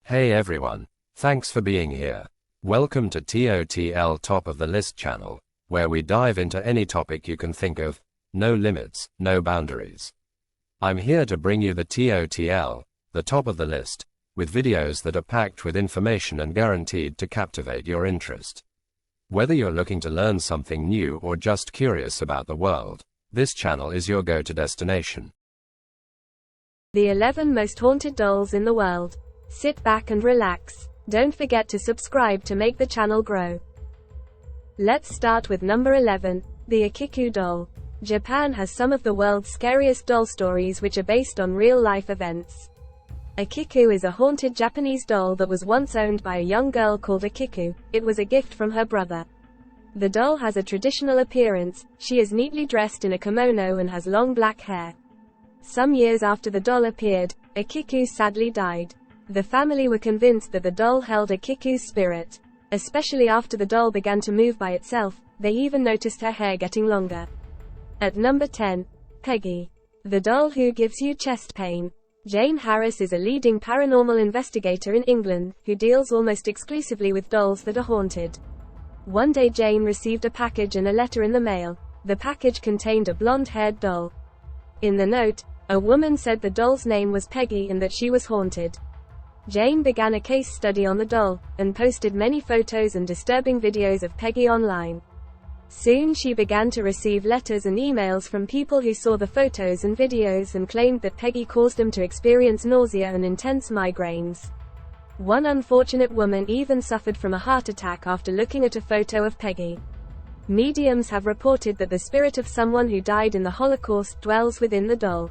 Hey everyone, thanks for being here. Welcome to TOTL-Top of the List channel, where we dive into any topic you can think of, no limits, no boundaries. I'm here to bring you the TOTL, the top of the list, with videos that are packed with information and guaranteed to captivate your interest. Whether you're looking to learn something new or just curious about the world, this channel is your go-to destination. The 11 most haunted dolls in the world. Sit back and relax. Don't forget to subscribe to make the channel grow. Let's start with number 11, the Akiku doll. Japan has some of the world's scariest doll stories which are based on real-life events. Akiku is a haunted Japanese doll that was once owned by a young girl called Akiku. It was a gift from her brother. The doll has a traditional appearance. She is neatly dressed in a kimono and has long black hair. Some years after the doll appeared, Akiku sadly died. The family were convinced that the doll held Akiku's spirit. Especially after the doll began to move by itself, they even noticed her hair getting longer. At number 10, Peggy. The doll who gives you chest pain. Jane Harris is a leading paranormal investigator in England, who deals almost exclusively with dolls that are haunted. One day Jane received a package and a letter in the mail. The package contained a blonde-haired doll. In the note, a woman said the doll's name was Peggy and that she was haunted. Jane began a case study on the doll, and posted many photos and disturbing videos of Peggy online. Soon she began to receive letters and emails from people who saw the photos and videos and claimed that Peggy caused them to experience nausea and intense migraines. One unfortunate woman even suffered from a heart attack after looking at a photo of Peggy. Mediums have reported that the spirit of someone who died in the Holocaust dwells within the doll.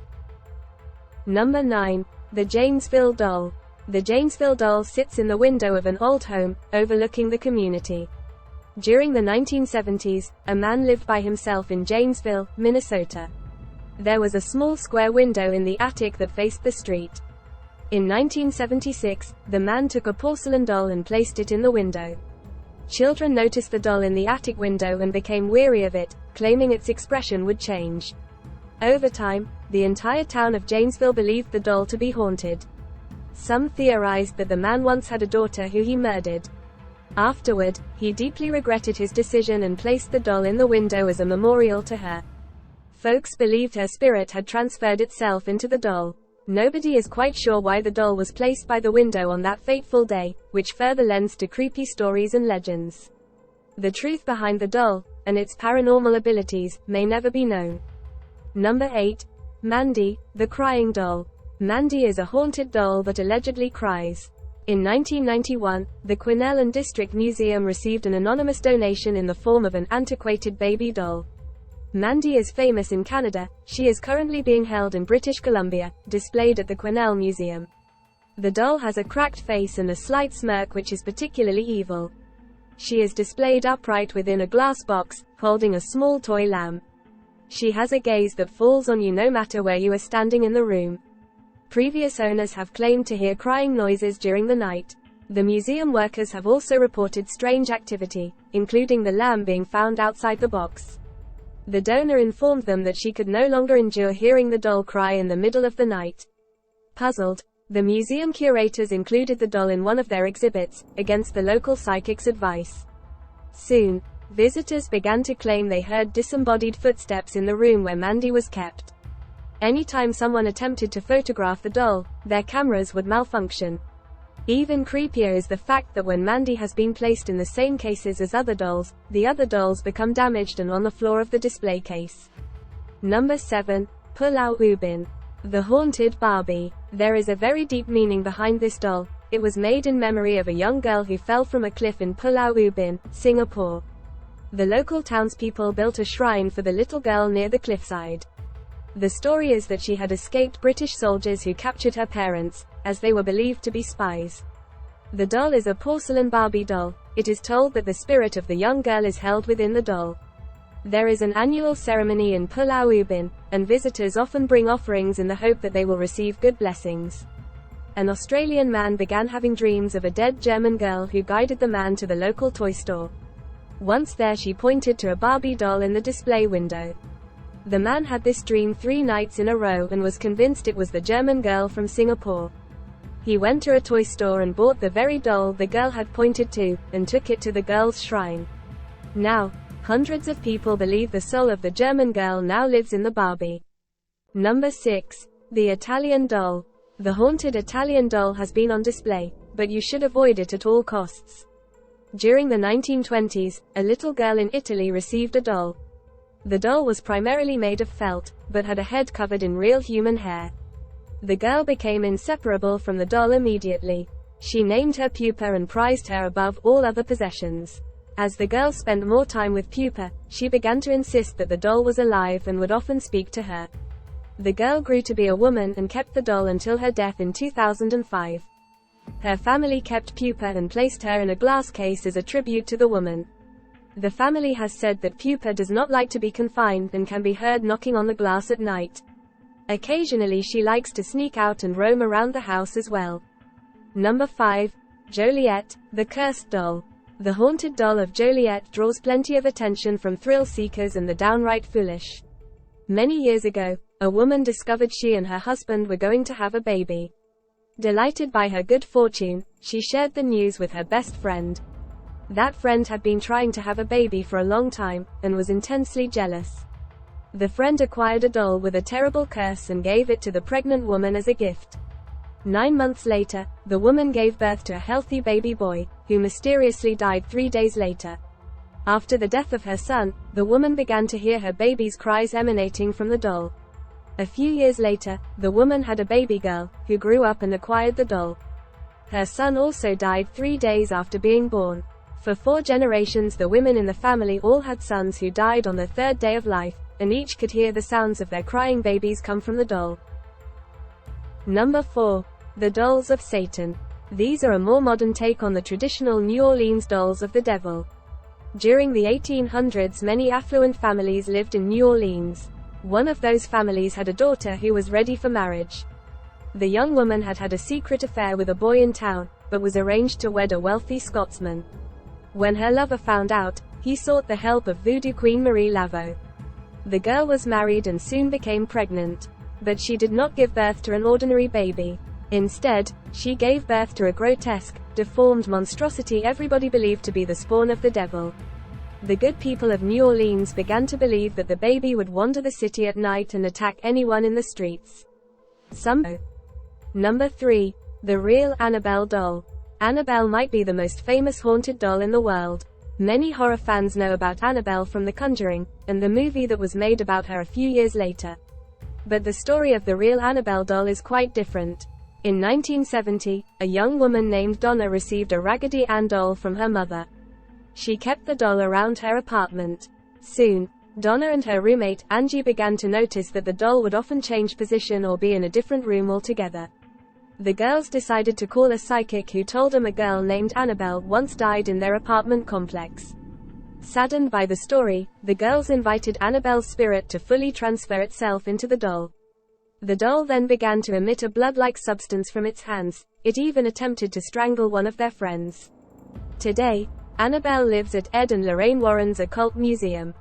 Number 9. The Janesville doll. The Janesville doll sits in the window of an old home, overlooking the community. During the 1970s, a man lived by himself in Janesville, Minnesota. There was a small square window in the attic that faced the street. In 1976, the man took a porcelain doll and placed it in the window. Children noticed the doll in the attic window and became weary of it, claiming its expression would change. Over time, the entire town of Janesville believed the doll to be haunted. Some theorized that the man once had a daughter who he murdered. Afterward, he deeply regretted his decision and placed the doll in the window as a memorial to her. Folks believed her spirit had transferred itself into the doll. Nobody is quite sure why the doll was placed by the window on that fateful day, which further lends to creepy stories and legends. The truth behind the doll, and its paranormal abilities, may never be known. Number 8. Mandy, the crying doll. Mandy is a haunted doll that allegedly cries. In 1991, the Quesnel District Museum received an anonymous donation in the form of an antiquated baby doll. Mandy is famous in Canada. She is currently being held in British Columbia, displayed at the Quesnel Museum. The doll has a cracked face and a slight smirk which is particularly evil. She is displayed upright within a glass box, holding a small toy lamb. She has a gaze that falls on you no matter where you are standing in the room. Previous owners have claimed to hear crying noises during the night. The museum workers have also reported strange activity, including the lamb being found outside the box. The donor informed them that she could no longer endure hearing the doll cry in the middle of the night. Puzzled, the museum curators included the doll in one of their exhibits, against the local psychic's advice. Soon, visitors began to claim they heard disembodied footsteps in the room where Mandy was kept. Anytime someone attempted to photograph the doll, their cameras would malfunction. Even creepier is the fact that when Mandy has been placed in the same cases as other dolls, the other dolls become damaged and on the floor of the display case. Number 7. Pulau Ubin. The haunted Barbie. There is a very deep meaning behind this doll. It was made in memory of a young girl who fell from a cliff in Pulau Ubin, Singapore. The local townspeople built a shrine for the little girl near the cliffside. The story is that she had escaped British soldiers who captured her parents, as they were believed to be spies. The doll is a porcelain Barbie doll. It is told that the spirit of the young girl is held within the doll. There is an annual ceremony in Pulau Ubin, and visitors often bring offerings in the hope that they will receive good blessings. An Australian man began having dreams of a dead German girl who guided the man to the local toy store. Once there, she pointed to a Barbie doll in the display window. The man had this dream 3 nights in a row and was convinced it was the German girl from Singapore. He went to a toy store and bought the very doll the girl had pointed to, and took it to the girl's shrine. Now, hundreds of people believe the soul of the German girl now lives in the Barbie. Number 6. The Italian doll. The haunted Italian doll has been on display, but you should avoid it at all costs. During the 1920s, a little girl in Italy received a doll. The doll was primarily made of felt, but had a head covered in real human hair. The girl became inseparable from the doll immediately. She named her Pupa and prized her above all other possessions. As the girl spent more time with Pupa, she began to insist that the doll was alive and would often speak to her. The girl grew to be a woman and kept the doll until her death in 2005. Her family kept Pupa and placed her in a glass case as a tribute to the woman. The family has said that Pupa does not like to be confined and can be heard knocking on the glass at night. Occasionally she likes to sneak out and roam around the house as well. Number 5. Joliet, the cursed doll. The haunted doll of Joliet draws plenty of attention from thrill seekers and the downright foolish. Many years ago, a woman discovered she and her husband were going to have a baby. Delighted by her good fortune, she shared the news with her best friend. That friend had been trying to have a baby for a long time, and was intensely jealous. The friend acquired a doll with a terrible curse and gave it to the pregnant woman as a gift. 9 months later, the woman gave birth to a healthy baby boy, who mysteriously died 3 days later. After the death of her son, the woman began to hear her baby's cries emanating from the doll. A few years later, the woman had a baby girl, who grew up and acquired the doll. Her son also died 3 days after being born. For 4 generations the women in the family all had sons who died on the 3rd day of life, and each could hear the sounds of their crying babies come from the doll. Number 4. The dolls of Satan. These are a more modern take on the traditional New Orleans dolls of the devil. During the 1800s many affluent families lived in New Orleans. One of those families had a daughter who was ready for marriage. The young woman had had a secret affair with a boy in town, but was arranged to wed a wealthy Scotsman. When her lover found out, he sought the help of Voodoo Queen Marie Laveau. The girl was married and soon became pregnant. But she did not give birth to an ordinary baby. Instead, she gave birth to a grotesque, deformed monstrosity everybody believed to be the spawn of the devil. The good people of New Orleans began to believe that the baby would wander the city at night and attack anyone in the streets. Number 3. The real Annabelle doll. Annabelle might be the most famous haunted doll in the world. Many horror fans know about Annabelle from The Conjuring, and the movie that was made about her a few years later. But the story of the real Annabelle doll is quite different. In 1970, a young woman named Donna received a Raggedy Ann doll from her mother. She kept the doll around her apartment. Soon, Donna and her roommate, Angie, began to notice that the doll would often change position or be in a different room altogether. The girls decided to call a psychic who told them a girl named Annabelle once died in their apartment complex. Saddened by the story, the girls invited Annabelle's spirit to fully transfer itself into the doll. The doll then began to emit a blood-like substance from its hands. It even attempted to strangle one of their friends. Today, Annabelle lives at Ed and Lorraine Warren's Occult Museum.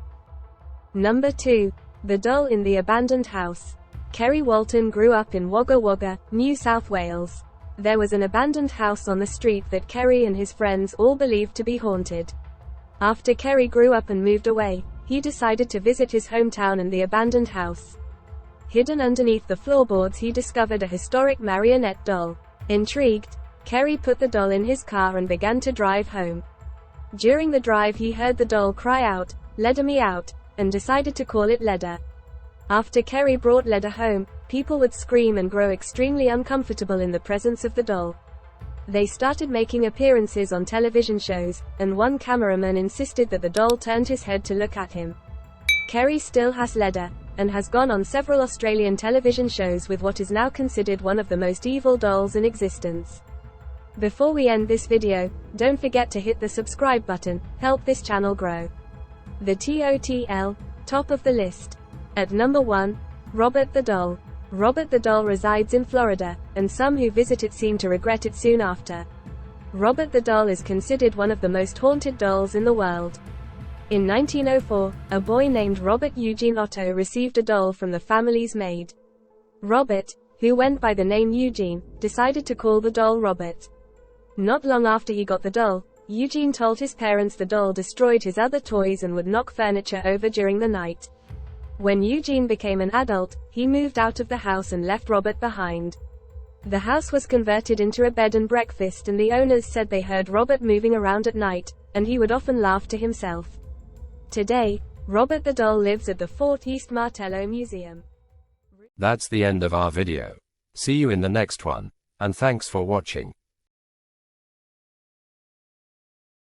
Number 2. The doll in the abandoned house. Kerry Walton grew up in Wagga Wagga, New South Wales. There was an abandoned house on the street that Kerry and his friends all believed to be haunted. After Kerry grew up and moved away, he decided to visit his hometown and the abandoned house. Hidden underneath the floorboards he discovered a historic marionette doll. Intrigued, Kerry put the doll in his car and began to drive home. During the drive he heard the doll cry out, "Leda me out," and decided to call it Leda. After Kerry brought Leda home, people would scream and grow extremely uncomfortable in the presence of the doll. They started making appearances on television shows, and one cameraman insisted that the doll turned his head to look at him. Kerry still has Leda, and has gone on several Australian television shows with what is now considered one of the most evil dolls in existence. Before we end this video, don't forget to hit the subscribe button, help this channel grow. The TOTL-Top of the list. At number 1, Robert the Doll. Robert the Doll resides in Florida, and some who visit it seem to regret it soon after. Robert the Doll is considered one of the most haunted dolls in the world. In 1904, a boy named Robert Eugene Otto received a doll from the family's maid. Robert, who went by the name Eugene, decided to call the doll Robert. Not long after he got the doll, Eugene told his parents the doll destroyed his other toys and would knock furniture over during the night. When Eugene became an adult, he moved out of the house and left Robert behind. The house was converted into a bed and breakfast, and the owners said they heard Robert moving around at night, and he would often laugh to himself. Today, Robert the doll lives at the Fort East Martello Museum. That's the end of our video. See you in the next one, and thanks for watching.